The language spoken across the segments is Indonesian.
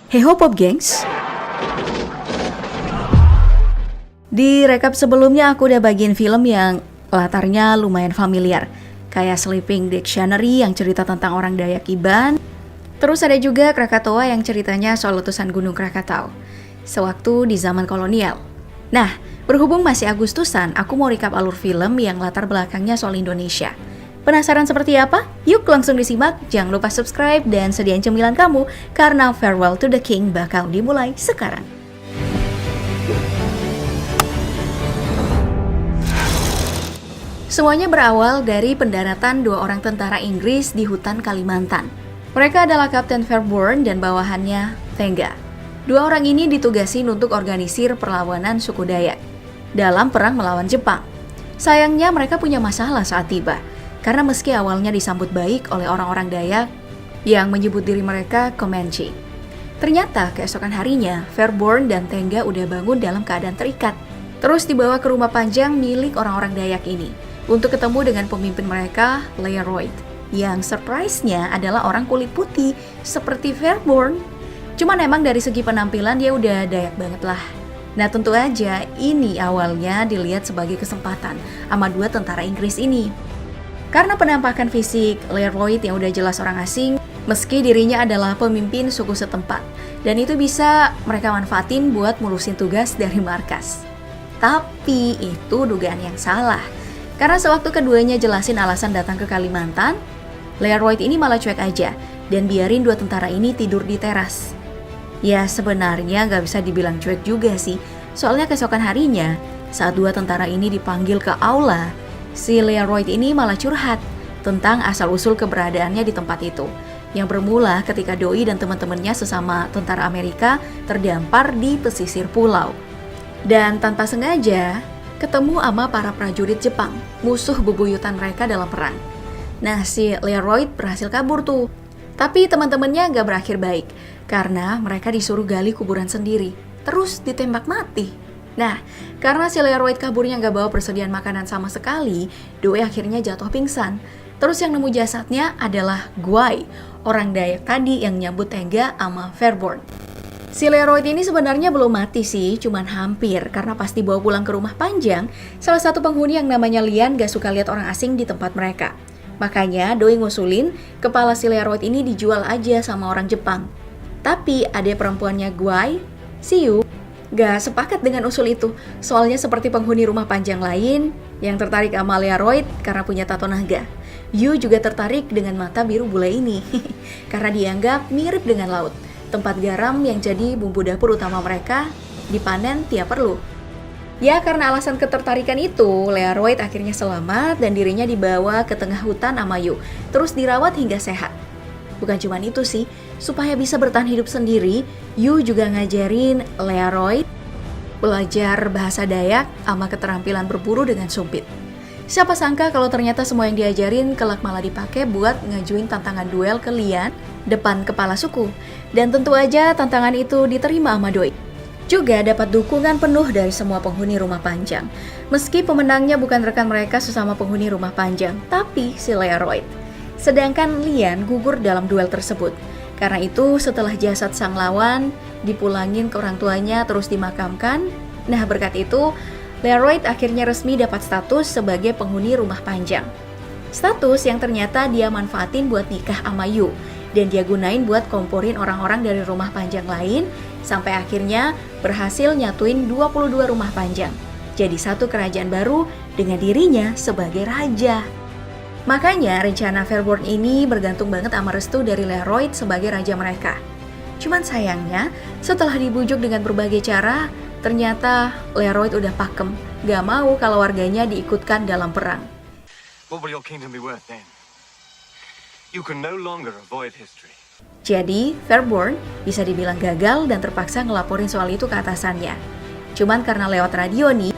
Hey ho Pop Gengs. Di rekap sebelumnya aku udah bagiin film yang latarnya lumayan familiar, kayak Sleeping Dictionary yang cerita tentang orang Dayak Iban. Terus ada juga Krakatoa yang ceritanya soal letusan Gunung Krakatau sewaktu di zaman kolonial. Nah, berhubung masih Agustusan, aku mau recap alur film yang latar belakangnya soal Indonesia. Penasaran seperti apa? Yuk langsung disimak, jangan lupa subscribe dan sediain cemilan kamu karena Farewell to the King bakal dimulai sekarang. Semuanya berawal dari pendaratan dua orang tentara Inggris di hutan Kalimantan. Mereka adalah Kapten Fairborn dan bawahannya Tengga. Dua orang ini ditugasi untuk organisir perlawanan suku Dayak dalam perang melawan Jepang. Sayangnya mereka punya masalah saat tiba, karena meski awalnya disambut baik oleh orang-orang Dayak yang menyebut diri mereka Comanche, ternyata keesokan harinya Fairborn dan Tengga udah bangun dalam keadaan terikat. Terus dibawa ke rumah panjang milik orang-orang Dayak ini untuk ketemu dengan pemimpin mereka, Leroy, yang surprise-nya adalah orang kulit putih seperti Fairborn. Cuman emang dari segi penampilan dia udah Dayak banget lah. Nah tentu aja ini awalnya dilihat sebagai kesempatan sama dua tentara Inggris ini. Karena penampakan fisik Leroy yang udah jelas orang asing, meski dirinya adalah pemimpin suku setempat, dan itu bisa mereka manfaatin buat ngurusin tugas dari markas. Tapi itu dugaan yang salah, karena sewaktu keduanya jelasin alasan datang ke Kalimantan, Leroy ini malah cuek aja dan biarin dua tentara ini tidur di teras. Ya sebenarnya nggak bisa dibilang cuek juga sih, soalnya keesokan harinya saat dua tentara ini dipanggil ke aula, si Leroy ini malah curhat tentang asal-usul keberadaannya di tempat itu, yang bermula ketika Doi dan teman-temannya sesama tentara Amerika terdampar di pesisir pulau. Dan tanpa sengaja, ketemu sama para prajurit Jepang, musuh bebuyutan mereka dalam perang. Nah, si Leroy berhasil kabur tuh. Tapi teman-temannya gak berakhir baik, karena mereka disuruh gali kuburan sendiri, terus ditembak mati. Nah, karena si Leroy kaburnya gak bawa persediaan makanan sama sekali, Doi akhirnya jatuh pingsan. Terus yang nemu jasadnya adalah Guai, orang Dayak tadi yang nyambut Tengga sama Fairborn. Si Leroy ini sebenarnya belum mati sih, cuman hampir, karena pas dibawa pulang ke rumah panjang, salah satu penghuni yang namanya Lian gak suka lihat orang asing di tempat mereka. Makanya Doi ngusulin kepala si Leroy ini dijual aja sama orang Jepang. Tapi adik perempuannya Guai, si Yu, gak sepakat dengan usul itu, soalnya seperti penghuni rumah panjang lain yang tertarik sama Leroy karena punya tato naga. Yu juga tertarik dengan mata biru bule ini, karena dianggap mirip dengan laut, tempat garam yang jadi bumbu dapur utama mereka dipanen tiap perlu. Ya karena alasan ketertarikan itu, Leroy akhirnya selamat dan dirinya dibawa ke tengah hutan sama Yu, terus dirawat hingga sehat. Bukan cuma itu sih, supaya bisa bertahan hidup sendiri, Yu juga ngajarin Leroy belajar bahasa Dayak sama keterampilan berburu dengan sumpit. Siapa sangka kalau ternyata semua yang diajarin kelak malah dipakai buat ngajuin tantangan duel ke Lian depan kepala suku. Dan tentu aja tantangan itu diterima sama Doi. Juga dapat dukungan penuh dari semua penghuni rumah panjang. Meski pemenangnya bukan rekan mereka sesama penghuni rumah panjang, tapi si Leroy. Sedangkan Lian gugur dalam duel tersebut. Karena itu setelah jasad sang lawan dipulangin ke orang tuanya terus dimakamkan, nah berkat itu Leroy akhirnya resmi dapat status sebagai penghuni rumah panjang. Status yang ternyata dia manfaatin buat nikah sama Yu, dan dia gunain buat komporin orang-orang dari rumah panjang lain, sampai akhirnya berhasil nyatuin 22 rumah panjang. Jadi satu kerajaan baru dengan dirinya sebagai raja. Makanya rencana Fairborn ini bergantung banget sama restu dari Leroy sebagai raja mereka. Cuman sayangnya, setelah dibujuk dengan berbagai cara, ternyata Leroy udah pakem, gak mau kalau warganya diikutkan dalam perang. What will your kingdom be worth then? You can no longer avoid history. Jadi, Fairborn bisa dibilang gagal dan terpaksa ngelaporin soal itu ke atasannya. Cuman karena lewat radio nih,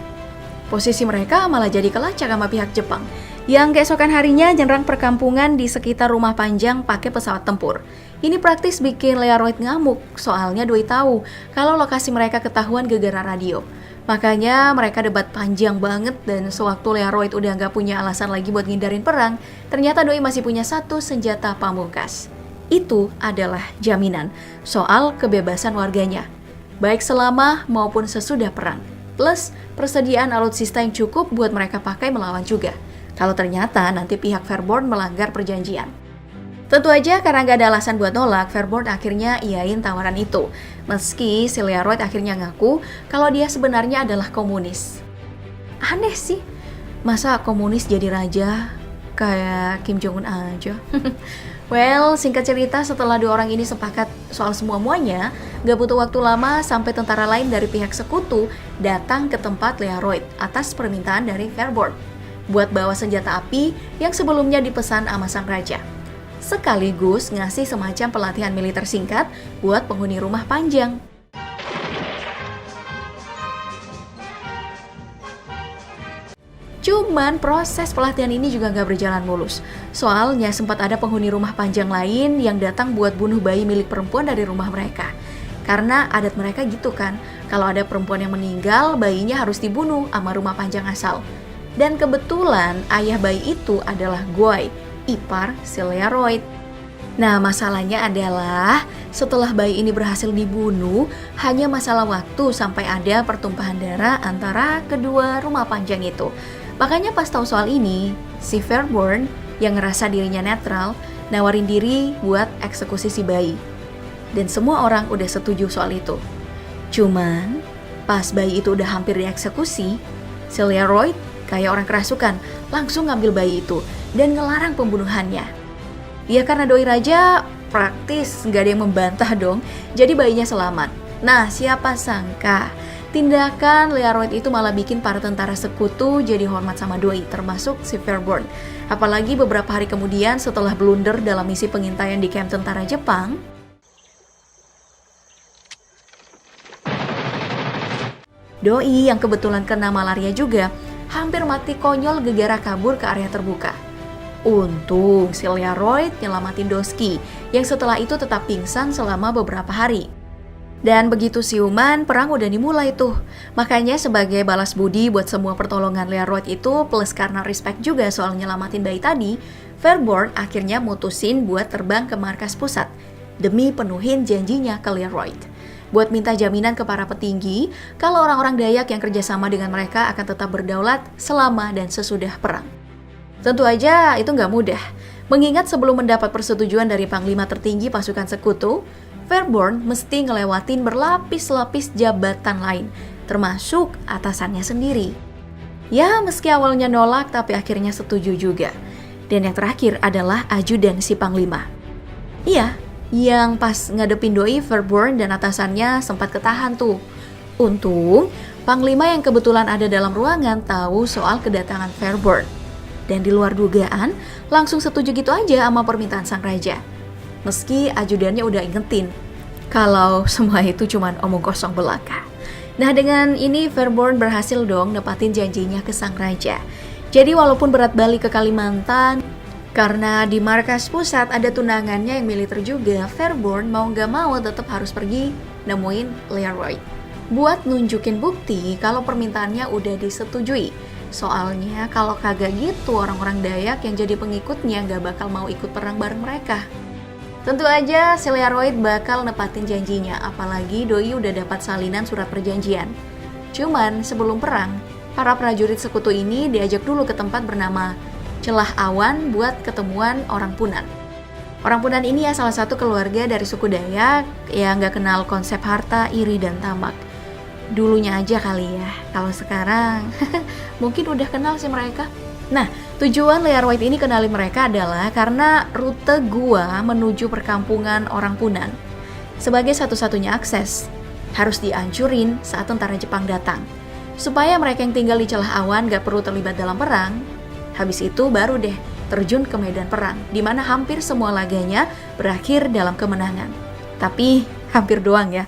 posisi mereka malah jadi kelacak sama pihak Jepang, yang keesokan harinya nyerang perkampungan di sekitar rumah panjang pakai pesawat tempur. Ini praktis bikin Leroy ngamuk, soalnya Doi tahu kalau lokasi mereka ketahuan gegara radio. Makanya mereka debat panjang banget, dan sewaktu Leroy udah gak punya alasan lagi buat ngindarin perang, ternyata Doi masih punya satu senjata pamungkas, Itu adalah jaminan soal kebebasan warganya, baik selama maupun sesudah perang. Plus, persediaan alutsista yang cukup buat mereka pakai melawan juga, kalau ternyata nanti pihak Fairborn melanggar perjanjian. Tentu aja karena nggak ada alasan buat nolak, Fairborn akhirnya iyain tawaran itu. Meski si Learoyd akhirnya ngaku kalau dia sebenarnya adalah komunis. Aneh sih, masa komunis jadi raja? Kayak Kim Jong-un aja. Well, singkat cerita setelah dua orang ini sepakat soal semua-muanya, gak butuh waktu lama sampai tentara lain dari pihak sekutu datang ke tempat Learoyd atas permintaan dari Fairborn buat bawa senjata api yang sebelumnya dipesan sama sang raja. Sekaligus ngasih semacam pelatihan militer singkat buat penghuni rumah panjang. Cuman proses pelatihan ini juga gak berjalan mulus. Soalnya sempat ada penghuni rumah panjang lain yang datang buat bunuh bayi milik perempuan dari rumah mereka. Karena adat mereka gitu kan, kalau ada perempuan yang meninggal, bayinya harus dibunuh sama rumah panjang asal. Dan kebetulan ayah bayi itu adalah Guy, ipar si Learoyd. Nah, masalahnya adalah setelah bayi ini berhasil dibunuh, hanya masalah waktu sampai ada pertumpahan darah antara kedua rumah panjang itu. Makanya pas tahu soal ini, si Fairborn yang ngerasa dirinya netral, nawarin diri buat eksekusi si bayi. Dan semua orang udah setuju soal itu. Cuman, pas bayi itu udah hampir dieksekusi, si Learoyd kayak orang kerasukan, langsung ngambil bayi itu dan ngelarang pembunuhannya. Ya karena doi raja, praktis nggak ada yang membantah dong, jadi bayinya selamat. Nah, siapa sangka tindakan Learoyd itu malah bikin para tentara sekutu jadi hormat sama doi, termasuk si Fairborn. Apalagi beberapa hari kemudian setelah blunder dalam misi pengintaian di kamp tentara Jepang, doi yang kebetulan kena malaria juga hampir mati konyol gegara kabur ke area terbuka. Untung si Learoyd nyelamatin Doski yang setelah itu tetap pingsan selama beberapa hari. Dan begitu siuman, perang udah dimulai tuh. Makanya sebagai balas budi buat semua pertolongan Learoyd itu, plus karena respect juga soal nyelamatin bayi tadi, Fairborn akhirnya mutusin buat terbang ke markas pusat demi penuhin janjinya ke Learoyd, buat minta jaminan ke para petinggi kalau orang-orang Dayak yang kerjasama dengan mereka akan tetap berdaulat selama dan sesudah perang. Tentu aja itu nggak mudah, mengingat sebelum mendapat persetujuan dari panglima tertinggi pasukan sekutu, Fairborn mesti ngelewatin berlapis-lapis jabatan lain, termasuk atasannya sendiri. Ya, meski awalnya nolak, tapi akhirnya setuju juga. Dan yang terakhir adalah ajudan si panglima. Iya, yang pas ngadepin doi, Fairborn dan atasannya sempat ketahan tuh. Untung, panglima yang kebetulan ada dalam ruangan tahu soal kedatangan Fairborn. Dan di luar dugaan, langsung setuju gitu aja sama permintaan sang raja. Meski ajudannya udah ingetin kalau semua itu cuma omong kosong belaka. Nah, dengan ini Fairborn berhasil dong nepatin janjinya ke sang raja. Jadi walaupun berat balik ke Kalimantan, karena di markas pusat ada tunangannya yang militer juga, Fairborn mau gak mau tetap harus pergi nemuin Learoyd buat nunjukin bukti kalau permintaannya udah disetujui. Soalnya kalau kagak gitu, orang-orang Dayak yang jadi pengikutnya gak bakal mau ikut perang bareng mereka. Tentu aja si Learoyd bakal nepatin janjinya, apalagi doi udah dapat salinan surat perjanjian. Cuman sebelum perang, para prajurit sekutu ini diajak dulu ke tempat bernama Celah Awan buat ketemuan orang Punan. Orang Punan ini ya salah satu keluarga dari suku Dayak yang gak kenal konsep harta, iri, dan tamak. Dulunya aja kali ya, kalau sekarang mungkin udah kenal sih mereka. Nah, tujuan Learoyd ini kenalin mereka adalah karena rute gua menuju perkampungan orang Punan sebagai satu-satunya akses harus dihancurin saat tentara Jepang datang. Supaya mereka yang tinggal di Celah Awan gak perlu terlibat dalam perang, habis itu baru deh terjun ke medan perang, di mana hampir semua laganya berakhir dalam kemenangan. Tapi hampir doang ya.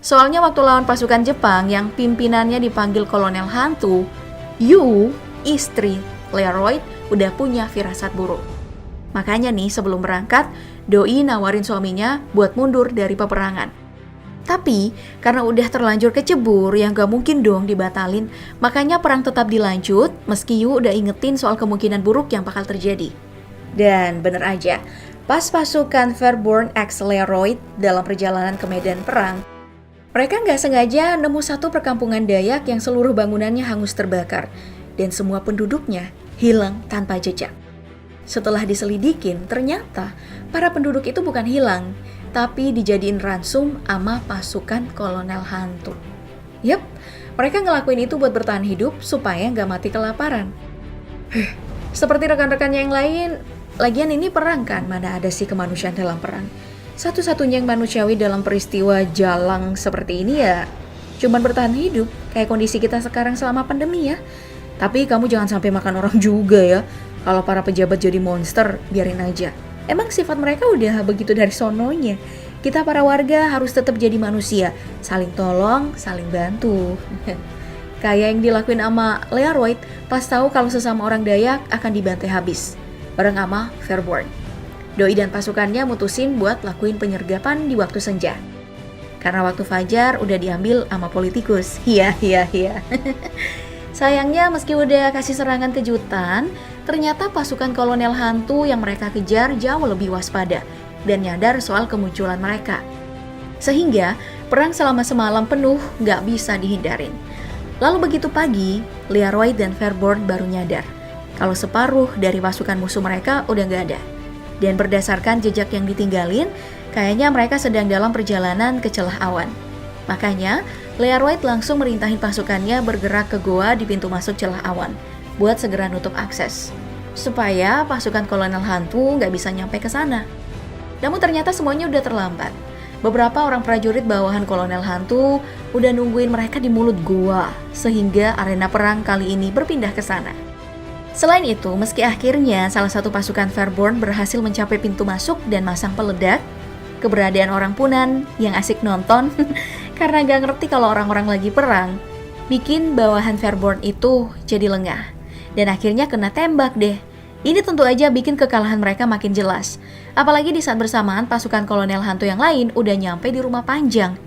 Soalnya waktu lawan pasukan Jepang yang pimpinannya dipanggil Kolonel Hantu, Yu, istri Learoyd, udah punya firasat buruk. Makanya nih sebelum berangkat, doi nawarin suaminya buat mundur dari peperangan. Tapi karena udah terlanjur kecebur yang gak mungkin dong dibatalin, makanya perang tetap dilanjut meski Yu udah ingetin soal kemungkinan buruk yang bakal terjadi. Dan bener aja, pas pasukan Fairborn X Leroyd dalam perjalanan ke medan perang, mereka nggak sengaja nemu satu perkampungan Dayak yang seluruh bangunannya hangus terbakar dan semua penduduknya hilang tanpa jejak. Setelah diselidikin, ternyata para penduduk itu bukan hilang, tapi dijadiin ransum sama pasukan kolonel hantu. Yap, mereka ngelakuin itu buat bertahan hidup supaya nggak mati kelaparan. Seperti rekan-rekannya yang lain, lagian ini perang kan, mana ada sih kemanusiaan dalam perang. Satu-satunya yang manusiawi dalam peristiwa jalang seperti ini ya cuman bertahan hidup, kayak kondisi kita sekarang selama pandemi ya. Tapi kamu jangan sampai makan orang juga ya. Kalau para pejabat jadi monster, biarin aja. Emang sifat mereka udah begitu dari sononya. Kita para warga harus tetap jadi manusia, saling tolong, saling bantu. Kayak yang dilakuin sama Leroyd pas tahu kalau sesama orang Dayak akan dibantai habis, bareng sama Fairborn. Doi dan pasukannya mutusin buat lakuin penyergapan di waktu senja. Karena waktu fajar udah diambil sama politikus. Iya. Sayangnya meski udah kasih serangan kejutan, ternyata pasukan kolonel hantu yang mereka kejar jauh lebih waspada dan nyadar soal kemunculan mereka. Sehingga perang selama semalam penuh gak bisa dihindarin. Lalu begitu pagi, Leroyd dan Fairborn baru nyadar kalau separuh dari pasukan musuh mereka udah gak ada. Dan berdasarkan jejak yang ditinggalin, kayaknya mereka sedang dalam perjalanan ke celah awan. Makanya, Leroyd langsung merintahin pasukannya bergerak ke goa di pintu masuk celah awan buat segera nutup akses, supaya pasukan kolonel hantu nggak bisa nyampe ke sana. Namun ternyata semuanya udah terlambat. Beberapa orang prajurit bawahan kolonel hantu udah nungguin mereka di mulut goa, sehingga arena perang kali ini berpindah ke sana. Selain itu, meski akhirnya salah satu pasukan Fairborn berhasil mencapai pintu masuk dan masang peledak, keberadaan orang punan yang asik nonton karena gak ngerti kalau orang-orang lagi perang, bikin bawahan Fairborn itu jadi lengah. Dan akhirnya kena tembak deh. Ini tentu aja bikin kekalahan mereka makin jelas. Apalagi di saat bersamaan pasukan kolonel hantu yang lain udah nyampe di rumah Panjang,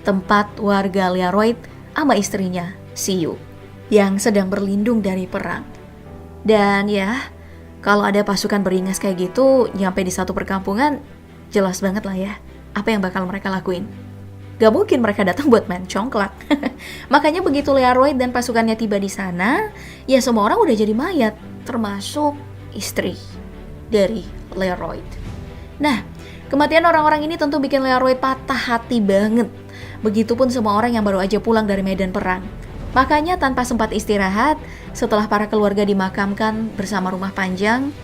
tempat warga Leroyd sama istrinya, Siyu, yang sedang berlindung dari perang. Dan ya, kalau ada pasukan beringas kayak gitu nyampe di satu perkampungan, jelas banget lah ya apa yang bakal mereka lakuin. Gak mungkin mereka datang buat main congklak. Makanya begitu Leroyd dan pasukannya tiba di sana, ya semua orang udah jadi mayat, termasuk istri dari Leroyd. Nah, kematian orang-orang ini tentu bikin Leroyd patah hati banget. Begitupun semua orang yang baru aja pulang dari medan perang. Makanya tanpa sempat istirahat, setelah para keluarga dimakamkan bersama rumah Panjang,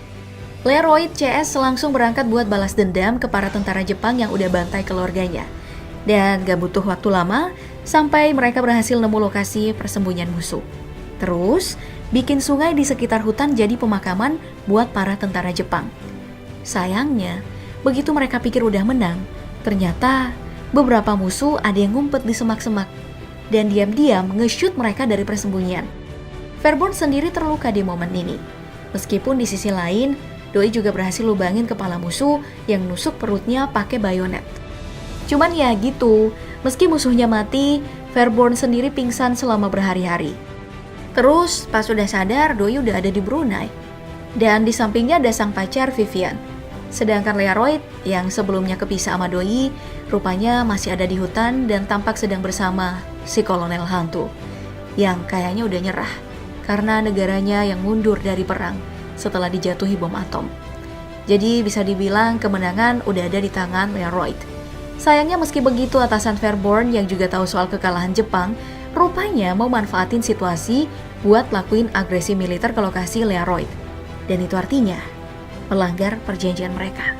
Leroyd CS langsung berangkat buat balas dendam ke para tentara Jepang yang udah bantai keluarganya. Dan gak butuh waktu lama, sampai mereka berhasil nemu lokasi persembunyian musuh. Terus, bikin sungai di sekitar hutan jadi pemakaman buat para tentara Jepang. Sayangnya, begitu mereka pikir udah menang, ternyata beberapa musuh ada yang ngumpet di semak-semak dan diam-diam nge-shoot mereka dari persembunyian. Fairborn sendiri terluka di momen ini. Meskipun di sisi lain, Doi juga berhasil lubangin kepala musuh yang nusuk perutnya pakai bayonet. Cuman ya gitu, meski musuhnya mati, Fairborn sendiri pingsan selama berhari-hari. Terus pas udah sadar, Doi udah ada di Brunei. Dan di sampingnya ada sang pacar Vivian. Sedangkan Leroyd yang sebelumnya kepisah sama Doi, rupanya masih ada di hutan dan tampak sedang bersama si kolonel hantu. Yang kayaknya udah nyerah karena negaranya yang mundur dari perang setelah dijatuhi bom atom. Jadi bisa dibilang kemenangan udah ada di tangan Leroyd. Sayangnya meski begitu, atasan Fairborn yang juga tahu soal kekalahan Jepang, rupanya mau manfaatin situasi buat lakuin agresi militer ke lokasi Leroyd. Dan itu artinya melanggar perjanjian mereka.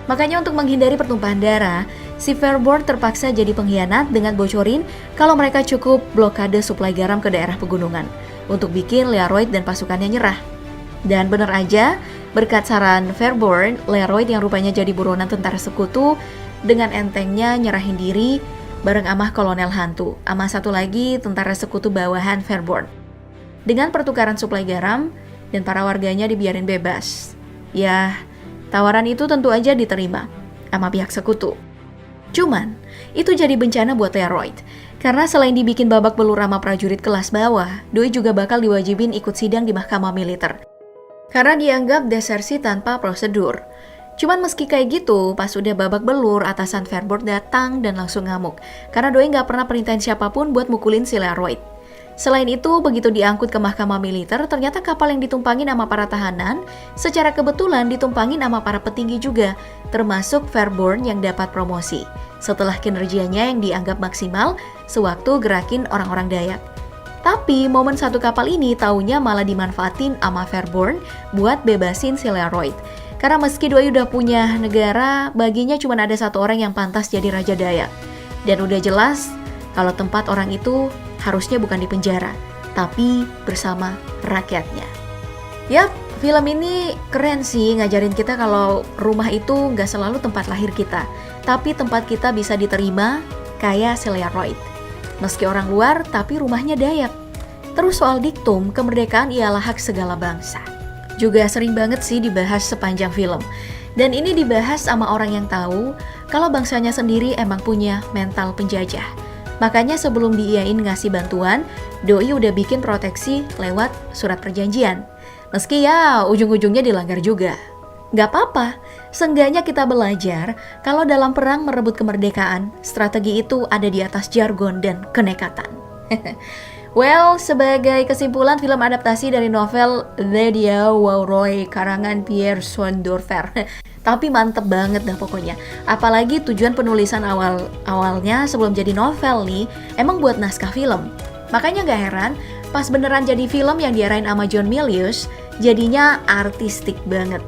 Makanya untuk menghindari pertumpahan darah, si Fairborn terpaksa jadi pengkhianat dengan bocorin kalau mereka cukup blokade suplai garam ke daerah pegunungan untuk bikin Leroyd dan pasukannya nyerah. Dan bener aja, berkat saran Fairborn, Leroyd yang rupanya jadi buronan tentara sekutu dengan entengnya nyerahin diri bareng amah kolonel hantu, sama satu lagi tentara sekutu bawahan Fairborn. Dengan pertukaran suplai garam dan para warganya dibiarin bebas. Ya, tawaran itu tentu aja diterima sama pihak sekutu. Cuman, itu jadi bencana buat Leroyd. Karena selain dibikin babak belur sama prajurit kelas bawah, Doi juga bakal diwajibin ikut sidang di mahkamah militer. Karena dianggap desersi tanpa prosedur. Cuman meski kayak gitu, pas udah babak belur, atasan Fairboard datang dan langsung ngamuk. Karena Doi nggak pernah perintahin siapapun buat mukulin si Leroyd. Selain itu, begitu diangkut ke mahkamah militer, ternyata kapal yang ditumpangin sama para tahanan, secara kebetulan ditumpangin sama para petinggi juga, termasuk Fairborn yang dapat promosi, setelah kinerjanya yang dianggap maksimal sewaktu gerakin orang-orang Dayak. Tapi momen satu kapal ini taunya malah dimanfaatin sama Fairborn buat bebasin si Leroyd. Karena meski Doi udah punya negara, baginya cuma ada satu orang yang pantas jadi Raja Dayak. Dan udah jelas kalau tempat orang itu harusnya bukan di penjara, tapi bersama rakyatnya. Yap, film ini keren sih ngajarin kita kalau rumah itu nggak selalu tempat lahir kita, tapi tempat kita bisa diterima kayak si Leroyd. Meski orang luar, tapi rumahnya Dayak. Terus soal diktum, kemerdekaan ialah hak segala bangsa. Juga sering banget sih dibahas sepanjang film. Dan ini dibahas sama orang yang tahu kalau bangsanya sendiri emang punya mental penjajah. Makanya sebelum diiyain ngasih bantuan, Doi udah bikin proteksi lewat surat perjanjian. Meski ya ujung-ujungnya dilanggar juga. Gak apa-apa, seenggaknya kita belajar kalau dalam perang merebut kemerdekaan, strategi itu ada di atas jargon dan kenekatan. Well, sebagai kesimpulan film adaptasi dari novel Lydia Wauroy karangan Pierre Sondorfer. Tapi mantep banget dah pokoknya. Apalagi tujuan penulisan awalnya sebelum jadi novel nih, emang buat naskah film. Makanya gak heran, pas beneran jadi film yang diarahin sama John Milius, jadinya artistik banget.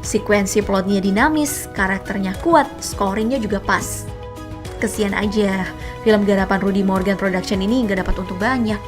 Sekuensi plotnya dinamis, karakternya kuat, scoringnya juga pas. Kesian aja, film garapan Rudy Morgan Production ini gak dapat untung banyak.